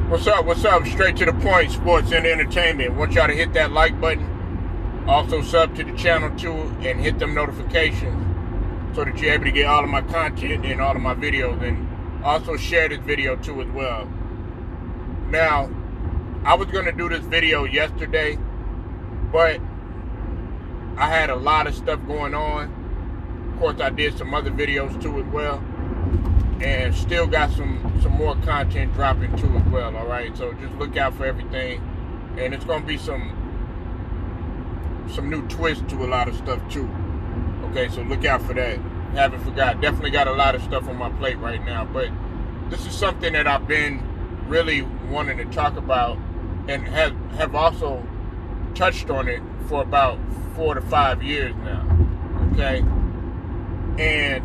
What's up? What's up? Straight to the point, sports and entertainment. Want y'all to hit that like button. Also sub to the channel too and hit them notifications so that you're able to get all of my content and all of my videos, and also share this video too as well. Now, I was going to do this video yesterday, but I had a lot of stuff going on. Of course, I did some other videos too as well, and still got some more content dropping too as well. All right, so just look out for everything, and it's gonna be some new twists to a lot of stuff too. Okay, so look out for that. Haven't forgot. Definitely got a lot of stuff on my plate right now, but this is something that I've been really wanting to talk about, and have also touched on it for about 4 to 5 years now. Okay, and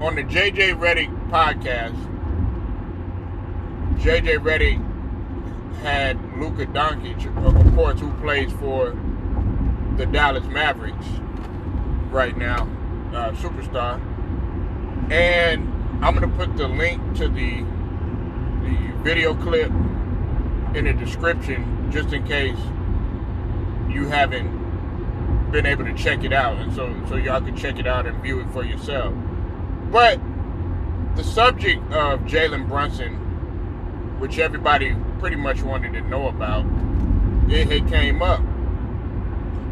on the JJ Redick podcast, JJ Redick had Luka Doncic, of course, who plays for the Dallas Mavericks right now, superstar. And I'm going to put the link to the video clip in the description, just in case you haven't been able to check it out, and so y'all can check it out and view it for yourself. But the subject of Jalen Brunson, which everybody pretty much wanted to know about, it came up.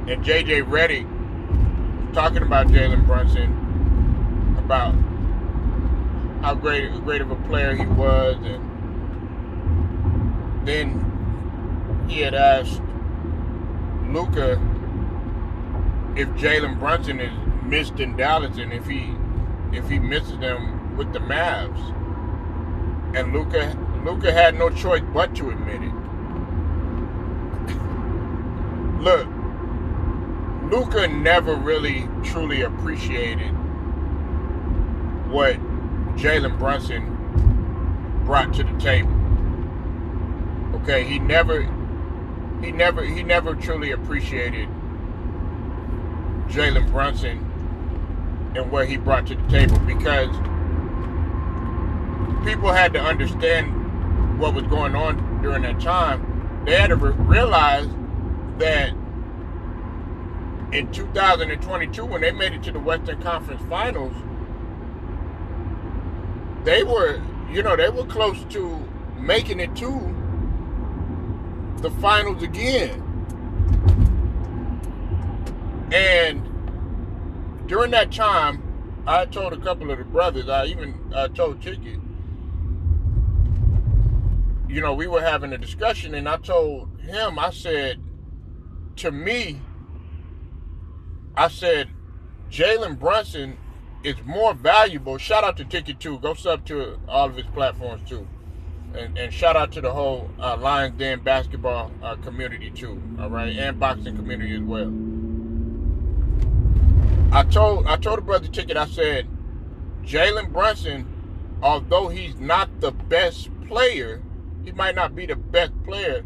And JJ Redick was talking about Jalen Brunson, about how great of a player he was, and then he had asked Luka if Jalen Brunson is missed in Dallas, and if he misses them with the Mavs. And Luka had no choice but to admit it. Look, Luka never really truly appreciated what Jalen Brunson brought to the table. Okay, he never truly appreciated Jalen Brunson and what he brought to the table, because people had to understand what was going on during that time. They had to realize that in 2022, when they made it to the Western Conference Finals, they were close to making it to the finals again. And during that time, I told a couple of the brothers, I told Ticket, we were having a discussion, and I told him, I said, Jalen Brunson is more valuable. Shout out to Ticket too. Go sub to all of his platforms too. And shout out to the whole Lions Den basketball community too. All right, and boxing community as well. I told the brother Ticket, I said, Jalen Brunson, although he's not the best player, he might not be the best player,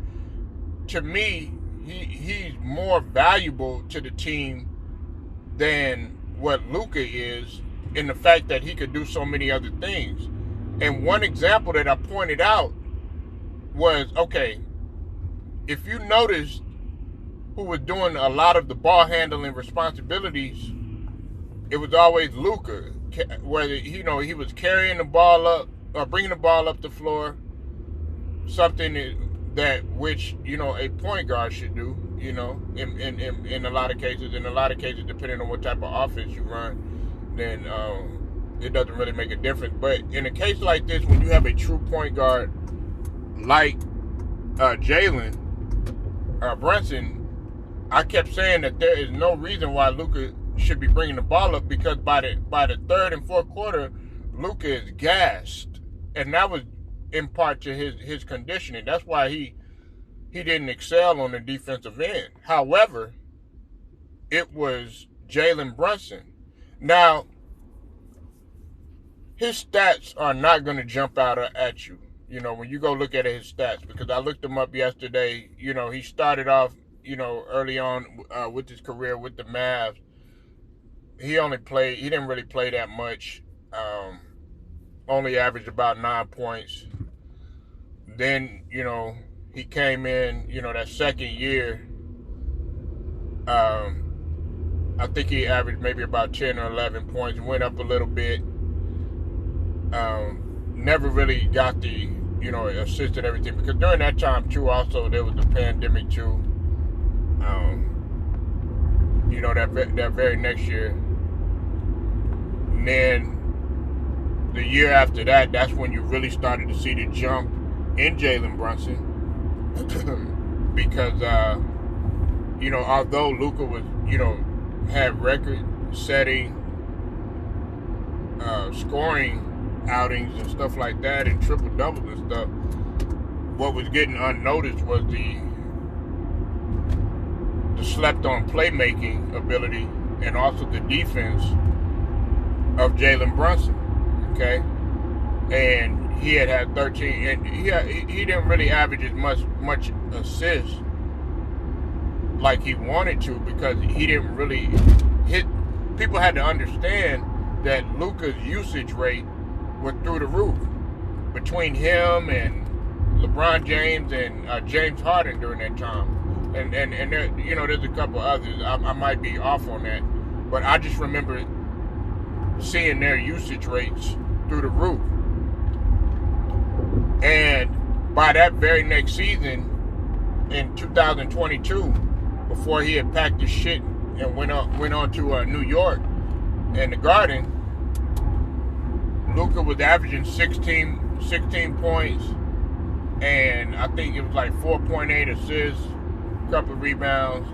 to me, he's more valuable to the team than what Luka is, in the fact that he could do so many other things. And one example that I pointed out was, okay, if you noticed who was doing a lot of the ball handling responsibilities, it was always Luka, whether he was carrying the ball up or bringing the ball up the floor, something which a point guard should do. In a lot of cases, depending on what type of offense you run, then it doesn't really make a difference. But in a case like this, when you have a true point guard like Jalen Brunson, I kept saying that there is no reason why Luka should be bringing the ball up, because by the third and fourth quarter, Luka is gassed, and that was in part to his conditioning. That's why he didn't excel on the defensive end. However, it was Jalen Brunson. Now, his stats are not going to jump out at you, when you go look at his stats, because I looked him up yesterday. He started off, early on with his career with the Mavs. He didn't really play that much. Only averaged about 9 points. Then, he came in, that second year. I think he averaged maybe about 10 or 11 points, went up a little bit. Never really got the, assist and everything, because during that time too, also there was the pandemic too. That very next year. And then the year after that, that's when you really started to see the jump in Jalen Brunson. Because, although Luka was, had record-setting scoring outings and stuff like that, and triple-doubles and stuff, what was getting unnoticed was the slept-on playmaking ability and also the defense of Jalen Brunson. Okay, and he had 13, and he didn't really average as much assists like he wanted to, because he didn't really hit. People had to understand that Luka's usage rate was through the roof between him and LeBron James and James Harden during that time. And there, there's a couple others. I might be off on that, but I just remember seeing their usage rates through the roof. And by that very next season, in 2022, before he had packed his shit and went on to New York and the Garden, Luka was averaging 16 points, and I think it was like 4.8 assists, a couple of rebounds.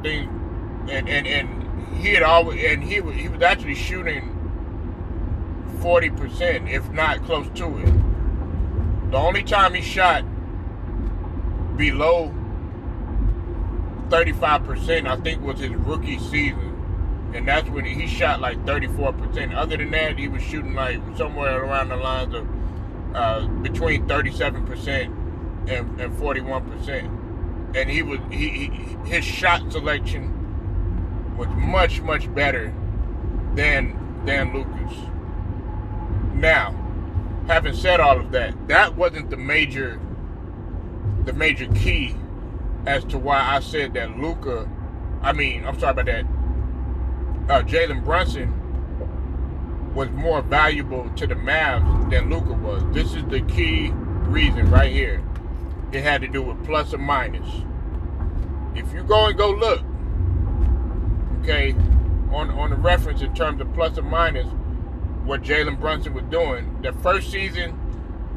He was actually shooting 40%, if not close to it. The only time he shot below 35%, I think, was his rookie season. And that's when he shot like 34%. Other than that, he was shooting like somewhere around the lines of between 37% and 41%. And his shot selection was much, much better than Luka's. Now, having said all of that, that wasn't the major key as to why I said that Jalen Brunson was more valuable to the Mavs than Luka was. This is the key reason right here. It had to do with plus or minus. If you go look, okay, on the reference in terms of plus or minus, what Jalen Brunson was doing, the first season,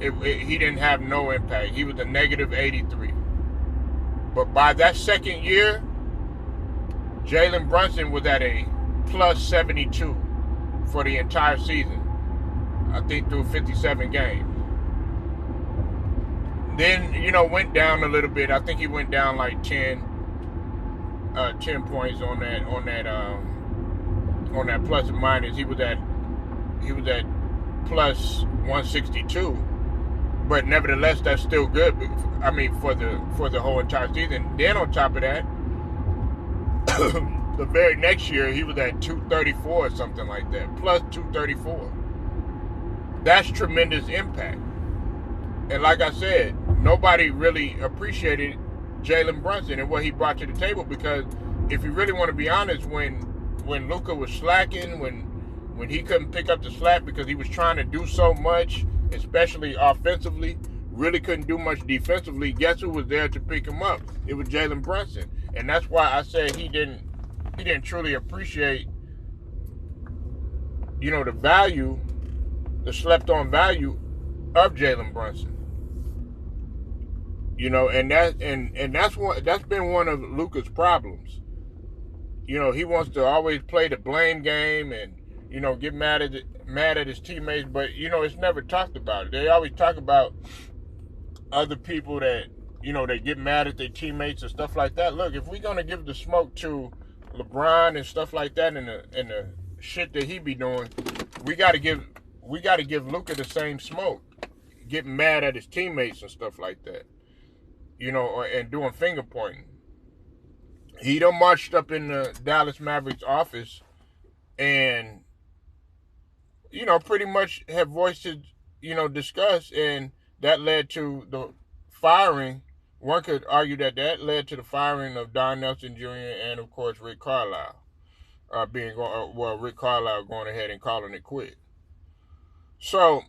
he didn't have no impact. He was a negative 83. But by that second year, Jalen Brunson was at a plus 72 for the entire season. I think through 57 games. Then, went down a little bit. I think he went down like 10 points on that plus or minus. He was at plus 162. But nevertheless, that's still good. I mean, for the whole entire season. Then on top of that, the very next year, he was at 234 or something like that. Plus 234. That's tremendous impact. And like I said, nobody really appreciated Jalen Brunson and what he brought to the table, because if you really want to be honest, when Luka was slacking, when he couldn't pick up the slack because he was trying to do so much, especially offensively, really couldn't do much defensively, guess who was there to pick him up? It was Jalen Brunson. And that's why I said he didn't truly appreciate, the value, the slept-on value of Jalen Brunson. And that's been one of Luka's problems. He wants to always play the blame game and, get mad at his teammates, but it's never talked about. They always talk about other people that they get mad at their teammates and stuff like that. Look, if we're gonna give the smoke to LeBron and stuff like that, and the shit that he be doing, we gotta give Luka the same smoke. Getting mad at his teammates and stuff like that, and doing finger pointing. He done marched up in the Dallas Mavericks office and pretty much have voiced discussed, and that led to the firing. One could argue that led to the firing of Don Nelson Jr. and, of course, Rick Carlisle. Rick Carlisle going ahead and calling it quit. So,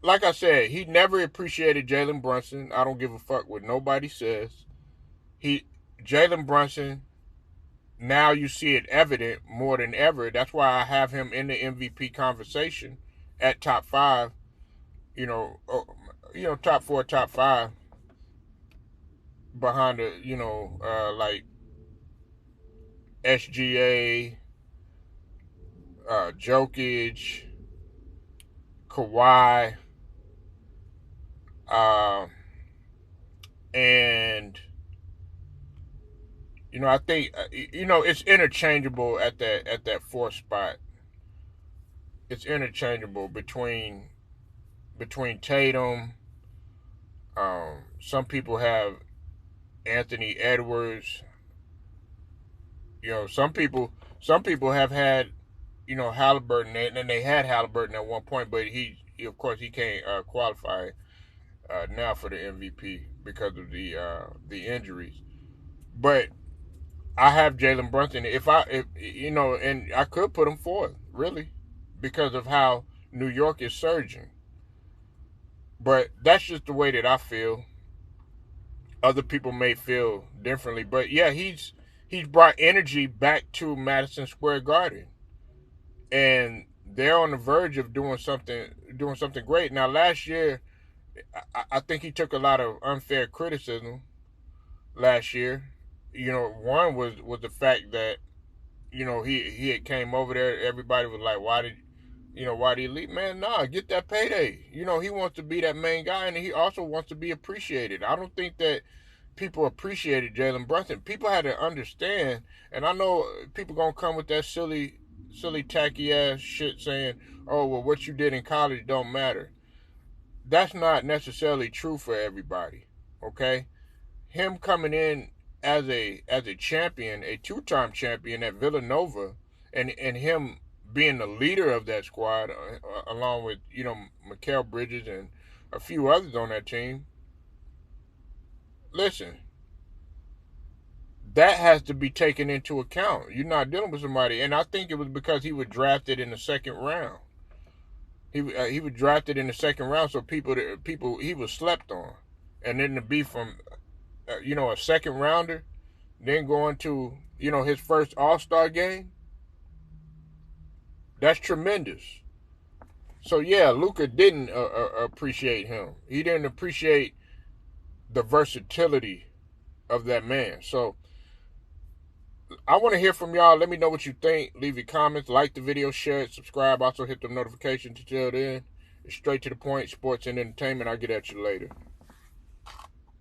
like I said, he never appreciated Jalen Brunson. I don't give a fuck what nobody says. Jalen Brunson, now you see it evident more than ever. That's why I have him in the MVP conversation at top 5. Top 4, top 5 behind the, like SGA, Jokic, Kawhi, and I think it's interchangeable at that 4th spot. It's interchangeable between Tatum. Some people have Anthony Edwards. Some people have had Halliburton, and they had Halliburton at one point, but he of course he can't qualify now for the MVP because of the injuries. But I have Jalen Brunson. If and I could put him 4th, really, because of how New York is surging. But that's just the way that I feel. Other people may feel differently, but yeah, he's brought energy back to Madison Square Garden, and they're on the verge of doing something great. Now, last year, I think he took a lot of unfair criticism last year. One was the fact that he had came over there. Everybody was like, why did he leave? Man, nah, get that payday. He wants to be that main guy, and he also wants to be appreciated. I don't think that people appreciated Jalen Brunson. People had to understand, and I know people gonna come with that silly tacky ass shit saying, oh, well, what you did in college don't matter. That's not necessarily true for everybody, okay? Him coming in as a champion, a 2-time champion at Villanova, and him being the leader of that squad, along with Mikal Bridges and a few others on that team. Listen, that has to be taken into account. You're not dealing with somebody, and I think it was because he was drafted in the 2nd round. He was drafted in the 2nd round, so people he was slept on, and then to be from a 2nd rounder, then going to his first All-Star game. That's tremendous. So yeah, Luka didn't appreciate him. He didn't appreciate the versatility of that man. So I want to hear from y'all. Let me know what you think. Leave your comments, like the video, share it, subscribe. Also hit the notification to tell then. It's straight to the point, sports and entertainment. I'll get at you later.